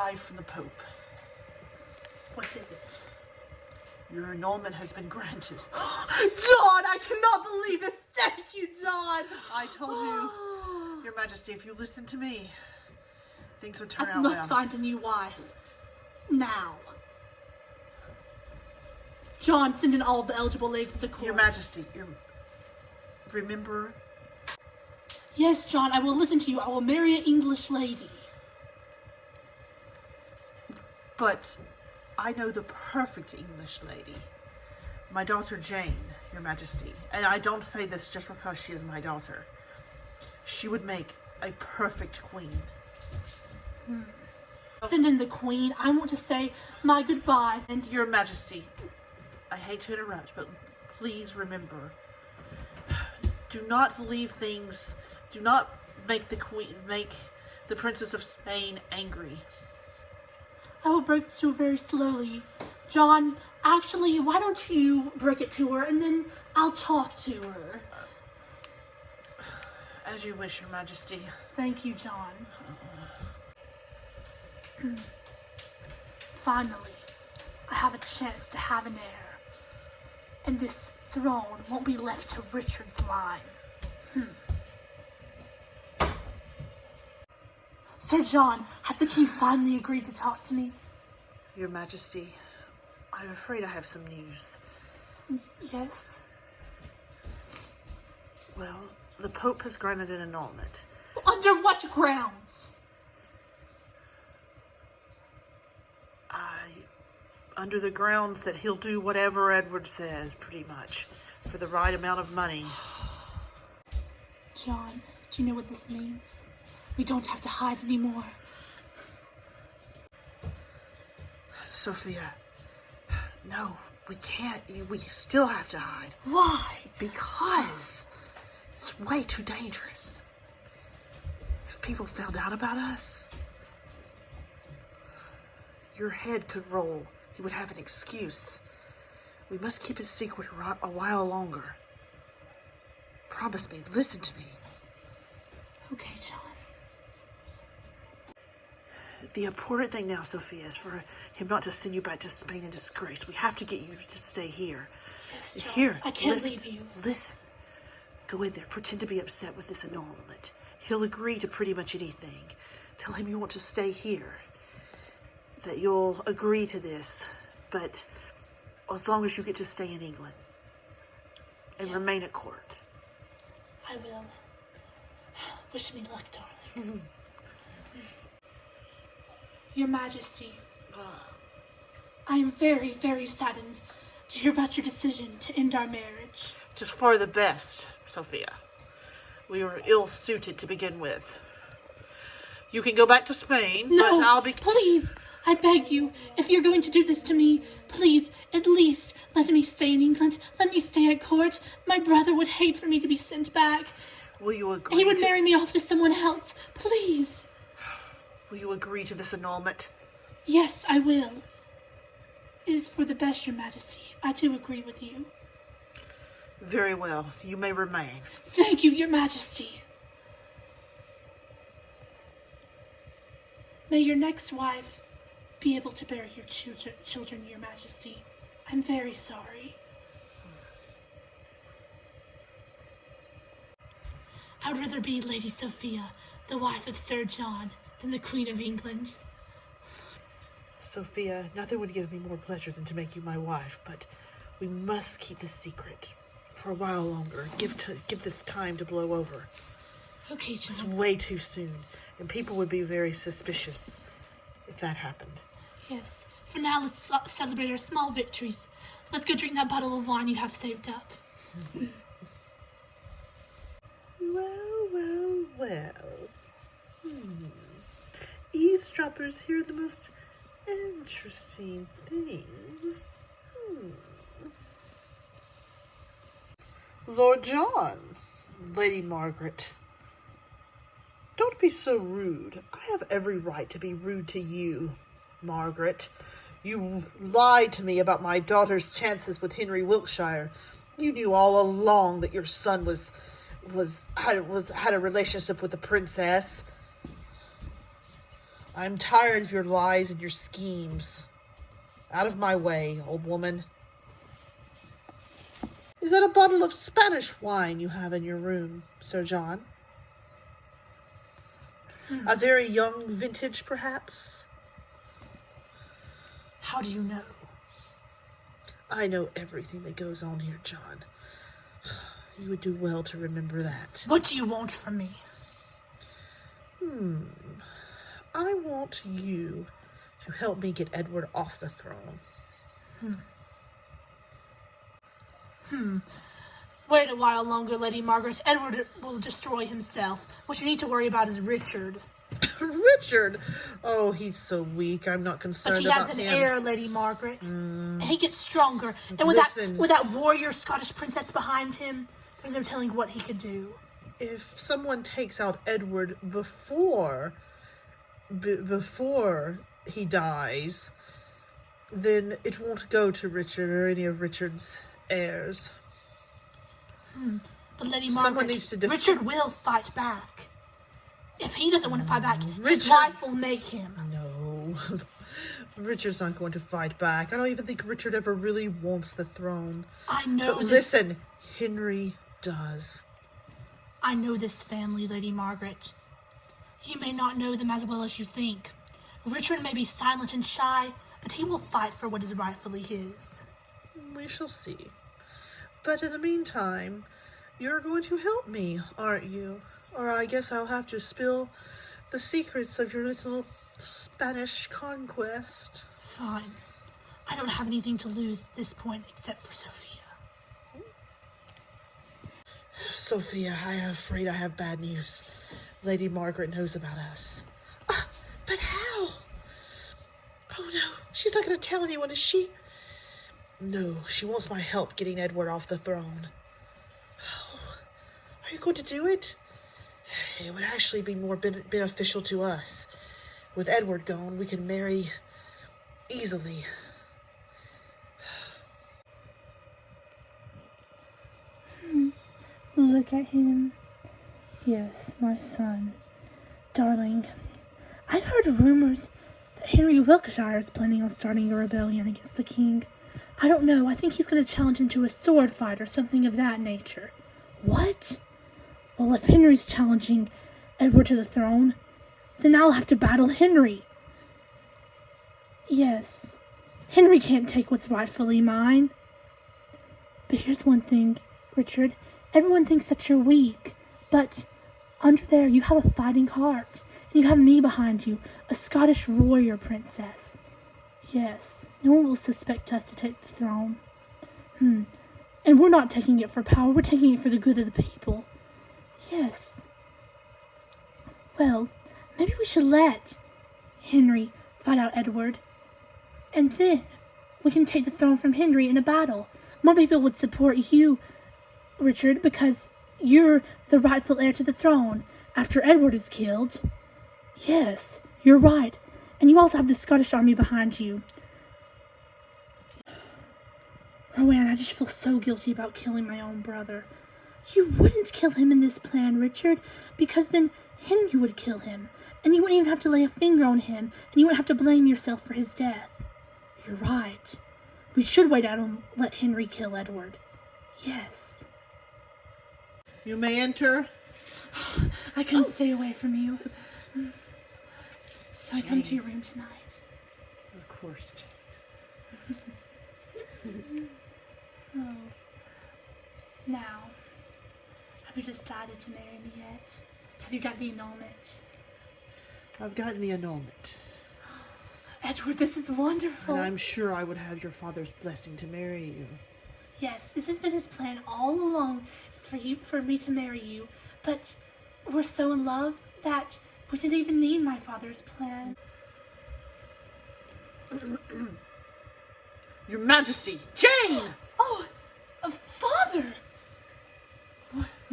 arrived from the Pope. What is it? Your annulment has been granted. John, I cannot believe this. Thank you, John. I told you, Your Majesty, if you listen to me, things would turn I out well. must find a new wife. Now. John, send in all the eligible ladies of the court. Your Majesty, remember... Yes, John, I will listen to you. I will marry an English lady. But I know the perfect English lady. My daughter Jane, Your Majesty. And I don't say this just because she is my daughter. She would make a perfect queen. Send in the queen. I want to say my goodbyes and... Your Majesty, I hate to interrupt, but please remember, do not leave things, do not make the Princess of Spain angry. I will break it to her very slowly. John, actually, why don't you break it to her and then I'll talk to her. As you wish, Your Majesty. Thank you, John. Finally, I have a chance to have an heir. And this throne won't be left to Richard's line. Sir John, has the king finally agreed to talk to me? Your Majesty, I'm afraid I have some news. Yes? Well, the Pope has granted an annulment. Under what grounds? Under the grounds that he'll do whatever Edward says, pretty much, for the right amount of money. John, do you know what this means? We don't have to hide anymore. Sophia, no, we can't. We still have to hide. Why? Because it's way too dangerous. If people found out about us, your head could roll. You would have an excuse. We must keep it secret a while longer. Promise me, listen to me. Okay, John. The important thing now, Sophia, is for him not to send you back to Spain in disgrace. We have to get you to stay here. Yes, John. Here, I can't listen, leave you. Listen. Go in there. Pretend to be upset with this annulment. He'll agree to pretty much anything. Tell him you want to stay here. That you'll agree to this, but as long as you get to stay in England and Yes. remain at court. I will. Wish me luck, darling. Your Majesty, I am very, very saddened to hear about your decision to end our marriage. Just for the best, Sophia. We were ill-suited to begin with. You can go back to Spain, No, but I'll be... please, I beg you, if you're going to do this to me, please, at least let me stay in England. Let me stay at court. My brother would hate for me to be sent back. Will you agree He would to... marry me off to someone else. Please. Will you agree to this annulment? Yes, I will. It is for the best, Your Majesty. I do agree with you. Very well. You may remain. Thank you, Your Majesty. May your next wife be able to bear your children, Your Majesty. I'm very sorry. I would rather be Lady Sophia, the wife of Sir John, than the Queen of England. Sophia, nothing would give me more pleasure than to make you my wife, but we must keep this secret for a while longer. Give this time to blow over. Okay, It's John. way too soon, and people would be very suspicious if that happened. Yes. For now, let's celebrate our small victories. Let's go drink that bottle of wine you have saved up. Well. Eavesdroppers hear the most interesting things. Lord John, Lady Margaret, don't be so rude. I have every right to be rude to you, Margaret. You lied to me about my daughter's chances with Henry Wiltshire. You knew all along that your son had a relationship with the princess. I'm tired of your lies and your schemes. Out of my way, old woman. Is that a bottle of Spanish wine you have in your room, Sir John? A very young vintage, perhaps? How do you know? I know everything that goes on here, John. You would do well to remember that. What do you want from me? I want you to help me get Edward off the throne. Wait a while longer, Lady Margaret. Edward will destroy himself. What you need to worry about is Richard. Richard! Oh, he's so weak. I'm not concerned But he about has an him. heir, Lady Margaret. And he gets stronger. And with that warrior Scottish princess behind him, there's no telling what he could do. If someone takes out Edward before he dies, then it won't go to Richard or any of Richard's heirs. But Lady Someone Margaret, needs to Richard will fight back. If he doesn't want to fight back, his Richard- wife will make him. No. Richard's not going to fight back. I don't even think Richard ever really wants the throne. I know But this. listen, Henry does. I know this family, Lady Margaret. You may not know them as well as you think. Richard may be silent and shy, but he will fight for what is rightfully his. We shall see. But in the meantime, you're going to help me, aren't you? Or I guess I'll have to spill the secrets of your little Spanish conquest. Fine. I don't have anything to lose at this point except for Sophia. Sophia, I am afraid I have bad news. Lady Margaret knows about us. But how? Oh no, she's not going to tell anyone, is she? No, she wants my help getting Edward off the throne. Oh, are you going to do it? It would actually be more beneficial to us. With Edward gone, we can marry easily. Look at him. Yes, my son. Darling, I've heard rumors that Henry Wiltshire is planning on starting a rebellion against the king. I don't know, I think he's going to challenge him to a sword fight or something of that nature. What? Well, if Henry's challenging Edward to the throne, then I'll have to battle Henry. Yes, Henry can't take what's rightfully mine. But here's one thing, Richard. Everyone thinks that you're weak, but under there you have a fighting heart, and you have me behind you, a Scottish warrior princess. Yes, no one will suspect us to take the throne. And we're not taking it for power, we're taking it for the good of the people. Yes. Well, maybe we should let Henry fight out Edward, and then we can take the throne from Henry in a battle. More people would support you, Richard, because you're the rightful heir to the throne after Edward is killed. Yes, you're right. And you also have the Scottish army behind you. Rowan, I just feel so guilty about killing my own brother. You wouldn't kill him in this plan, Richard, because then Henry would kill him, and you wouldn't even have to lay a finger on him, and you wouldn't have to blame yourself for his death. You're right. We should wait out and let Henry kill Edward. Yes. You may enter. I couldn't stay away from you. Can I come to your room tonight? Of course, Oh. Now, have you decided to marry me yet? Have you got the annulment? I've gotten the annulment, Edward, this is wonderful. and I'm sure I would have your father's blessing to marry you. Yes, this has been his plan all along, is for me to marry you. But we're so in love that we didn't even need my father's plan. Your Majesty, Jane! Oh, father!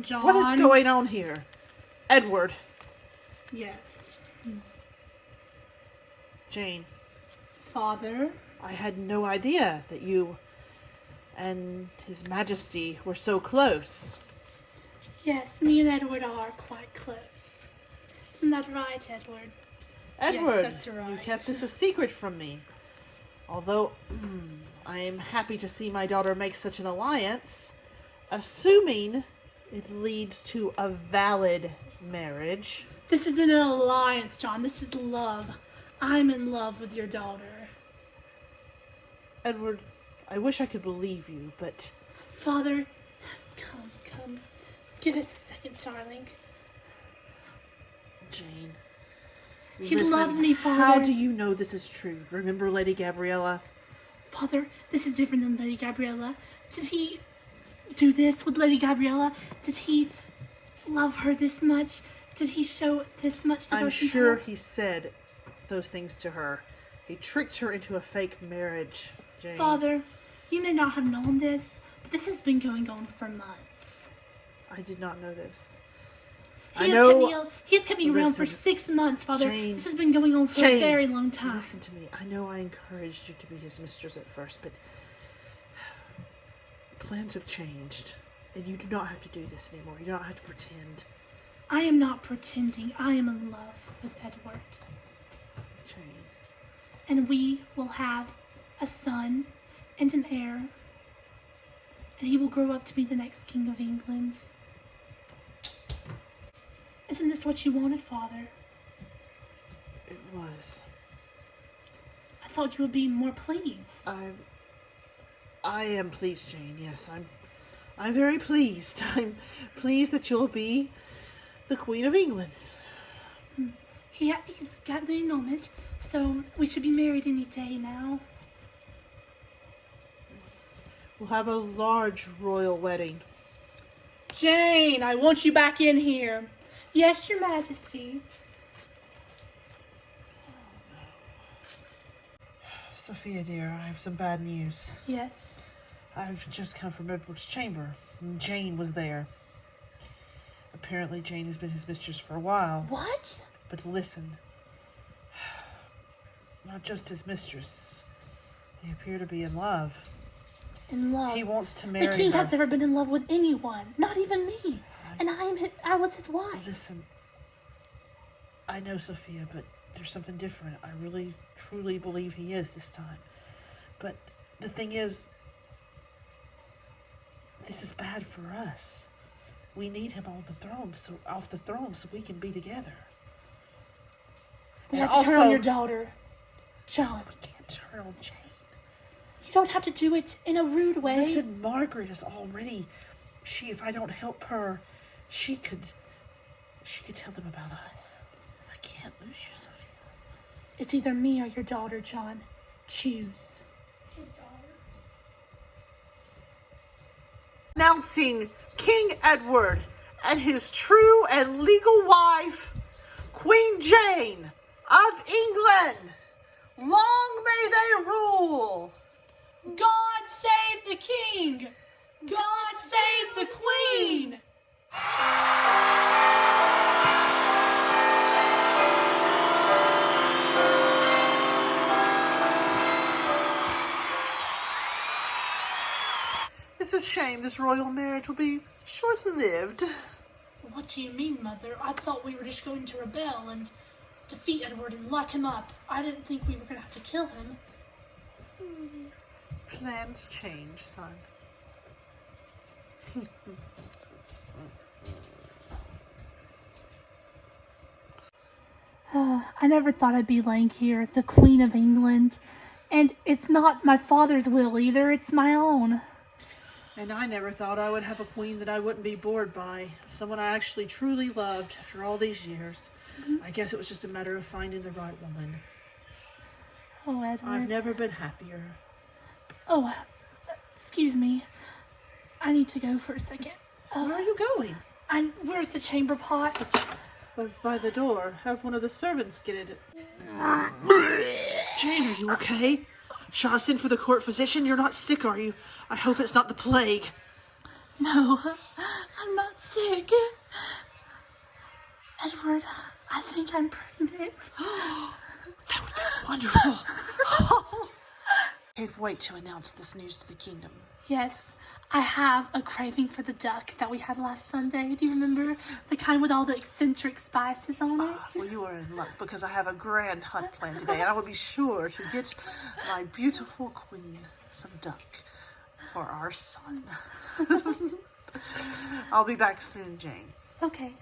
John. What is going on here? Edward, Yes. Jane, Father. I had no idea that you and His Majesty were so close. Yes, me and Edward are quite close. Isn't that right, Edward? Edward, that's right. you kept this a secret from me. Although I am happy to see my daughter make such an alliance, assuming it leads to a valid marriage. This isn't an alliance, John. This is love. I'm in love with your daughter. Edward, I wish I could believe you, but... Father, come. Give us a second, darling. Jane... He listen, loves me, Father. How do you know this is true? Remember Lady Gabriella? Father, this is different than Lady Gabriella. Did he do this with Lady Gabriella? Did he love her this much? Did he show this much devotion I'm to sure her? he said those things to her. He tricked her into a fake marriage, Jane. Father, you may not have known this, but this has been going on for months. I did not know this. He has kept me around for Listen, 6 months, Father. Jane, This has been going on for a Jane, very long time. Listen to me. I know I encouraged you to be his mistress at first, but plans have changed. And you do not have to do this anymore. You don't have to pretend. I am not pretending. I am in love with Edward. Jane. And we will have a son and an heir. And he will grow up to be the next King of England. Isn't this what you wanted, Father? It was. I thought you would be more pleased. I am pleased, Jane. Yes, I'm very pleased. I'm pleased that you'll be the Queen of England. He's got the annulment, so we should be married any day now. We'll have a large royal wedding. Jane, I want you back in here. Yes, Your Majesty. Sophia, dear, I have some bad news. Yes. I've just come from Edward's chamber, and Jane was there. Apparently, Jane has been his mistress for a while. What? But listen, not just his mistress. They appear to be in love. In love. He wants to marry The king her. has never been in love with anyone, not even me. And I was his wife. Listen, I know, Sophia, but there's something different. I really, truly believe he is this time. But the thing is, this is bad for us. We need him off the throne so we can be together. We And have to turn on also- your daughter. John, We can't turn on Jane. you don't have to do it in a rude way. Listen, Margaret is already... if I don't help her, she could tell them about us. I can't lose you, Sophia. It's either me or your daughter, John. Choose. Announcing King Edward and his true and legal wife, Queen Jane of England. Long may they rule. God save the king! God save the queen! It's a shame this royal marriage will be short-lived. What do you mean, Mother? I thought we were just going to rebel and defeat Edward and lock him up. I didn't think we were going to have to kill him. Plans change, son. I never thought I'd be laying here, the Queen of England. And it's not my father's will either, it's my own. And I never thought I would have a queen that I wouldn't be bored by. Someone I actually truly loved after all these years. I guess it was just a matter of finding the right woman. Oh, Edward. I've never been happier. Oh, excuse me. I need to go for a second. Where are you going? Where's the chamber pot? By the door. Have one of the servants get it. Jane, are you okay? Shall I send for the court physician? You're not sick, are you? I hope it's not the plague. No, I'm not sick. Edward, I think I'm pregnant. That would be wonderful. Can't wait to announce this news to the kingdom. Yes, I have a craving for the duck that we had last Sunday. Do you remember? The kind with all the eccentric spices on it? Well, you are in luck because I have a grand hunt planned today, and I will be sure to get my beautiful queen some duck for our son. I'll be back soon, Jane. Okay.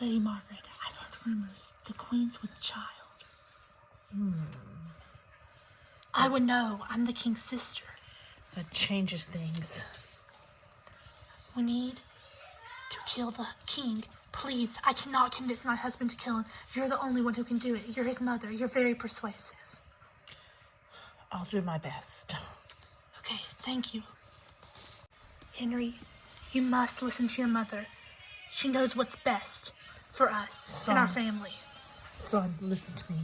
Lady Margaret, I've heard rumors the queen's with child. I would know. I'm the king's sister. That changes things. We need to kill the king. Please, I cannot convince my husband to kill him. You're the only one who can do it. You're his mother. You're very persuasive. I'll do my best. Okay, thank you. Henry, you must listen to your mother. She knows what's best for us and our family. Son, listen to me.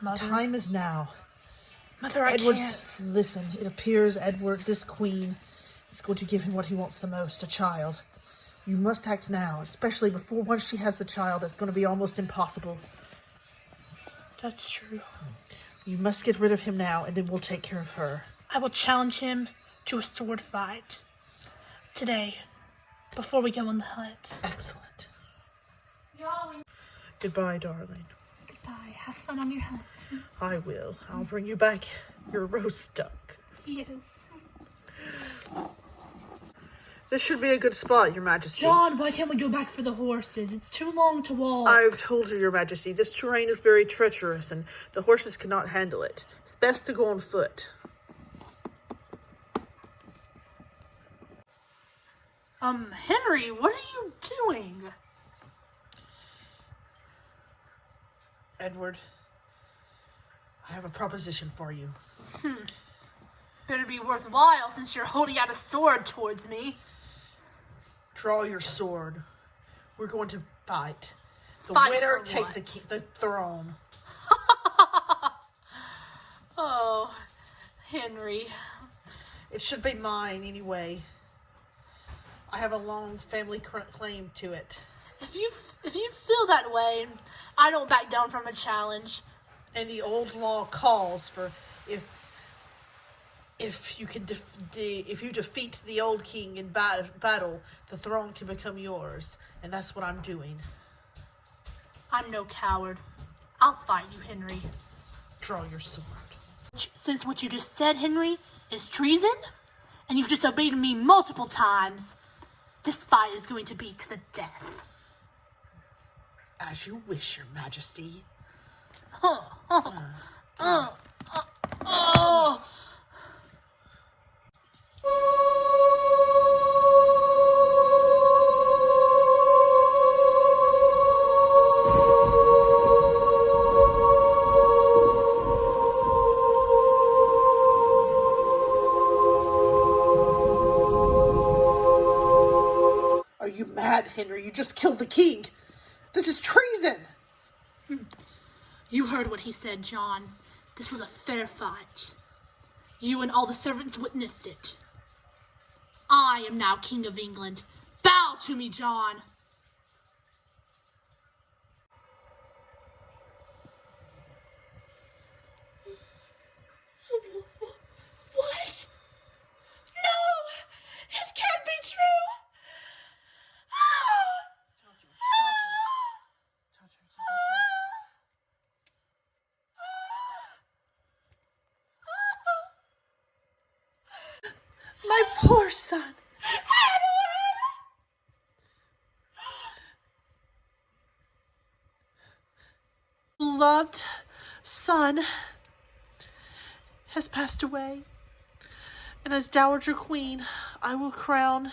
Mother, Time is now. Mother, I Edward, can't. listen, it appears Edward, this queen, is going to give him what he wants the most, a child. You must act now, especially before once she has the child, it's going to be almost impossible. That's true. You must get rid of him now, and then we'll take care of her. I will challenge him to a sword fight today, before we go on the hunt. Excellent. Goodbye, darling. Goodbye. Have fun on your hunt. I will. I'll bring you back your roast duck. Yes. This should be a good spot, Your Majesty. John, why can't we go back for the horses? It's too long to walk. I've told you, Your Majesty, this terrain is very treacherous, and the horses cannot handle it. It's best to go on foot. Henry, what are you doing? Edward, I have a proposition for you. Better be worthwhile since you're holding out a sword towards me. Draw your sword. We're going to fight. The Fight winner for take what? the throne. Oh, Henry. It should be mine anyway. I have a long family claim to it. If you feel that way, I don't back down from a challenge. And the old law calls for if you can if you defeat the old king in battle, the throne can become yours, and that's what I'm doing. I'm no coward. I'll fight you, Henry. Draw your sword. Since what you just said, Henry, is treason, and you've disobeyed me multiple times, this fight is going to be to the death. As you wish, Your Majesty. Are you mad, Henry? You just killed the king. This is treason. You heard what he said, John. This was a fair fight. You and all the servants witnessed it. I am now King of England. Bow to me, John. What? No! It can't be true! My poor son. Loved son has passed away, and as Dowager Queen, I will crown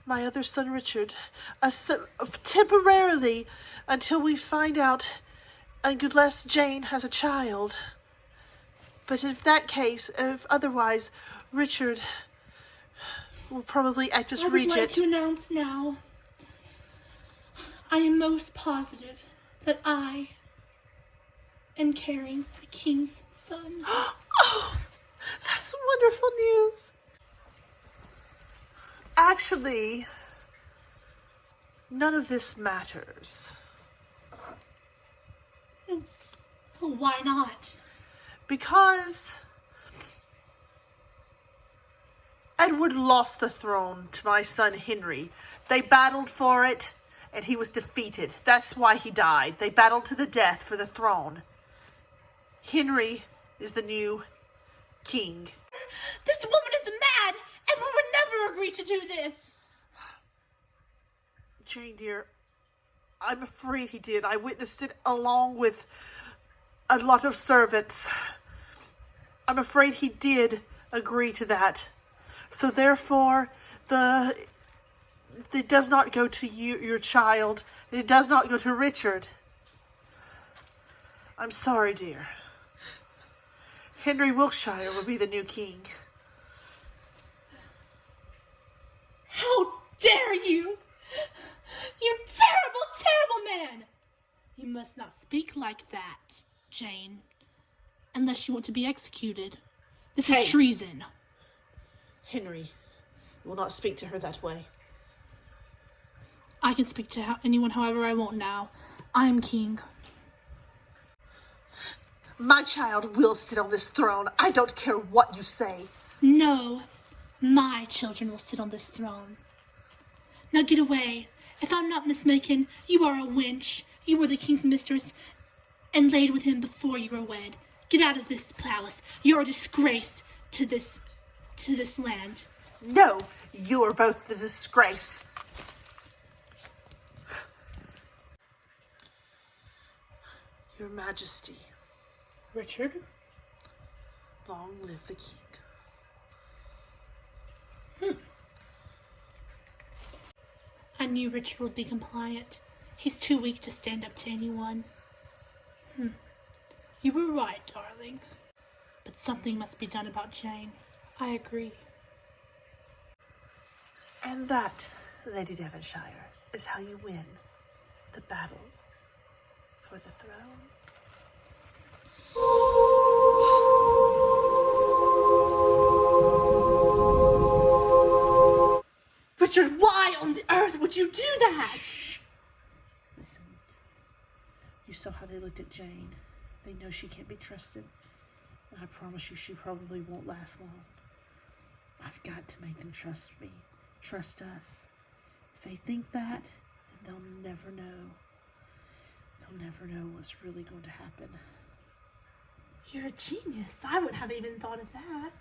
my other son Richard, temporarily until we find out, unless Jane has a child. But if that case, if otherwise, Richard will probably act as I would regent. like to announce now, I am most positive that I am carrying the king's son. Oh, that's wonderful news. Actually, none of this matters. Why not? Because Edward lost the throne to my son Henry. They battled for it, and he was defeated. That's why he died. They battled to the death for the throne. Henry is the new king. This woman is mad! Edward would never agree to do this! Jane, dear, I'm afraid he did. I witnessed it along with a lot of servants. I'm afraid he did agree to that. So therefore, it does not go to you, your child, and it does not go to Richard. I'm sorry, dear. Henry Wiltshire will be the new king. How dare you! You terrible, terrible man! You must not speak like that, Jane. Unless you want to be executed. This Hey. is treason. Henry, you will not speak to her that way. I can speak to anyone however I want now. I am king. My child will sit on this throne. I don't care what you say. No, my children will sit on this throne. Now get away. If I'm not mistaken, you are a wench. You were the king's mistress and laid with him before you were wed. Get out of this palace. You're a disgrace to this land. No, you are both the disgrace. Your Majesty, Richard? long live the king. I knew Richard would be compliant. He's too weak to stand up to anyone. You were right, darling. But something must be done about Jane. I agree. And that, Lady Devonshire, is how you win the battle for the throne. Richard, why on the earth would you do that? Listen, you saw how they looked at Jane. They know she can't be trusted. And I promise you she probably won't last long. I've got to make them trust me. Trust us. If they think that, then they'll never know. They'll never know what's really going to happen. You're a genius. I wouldn't have even thought of that.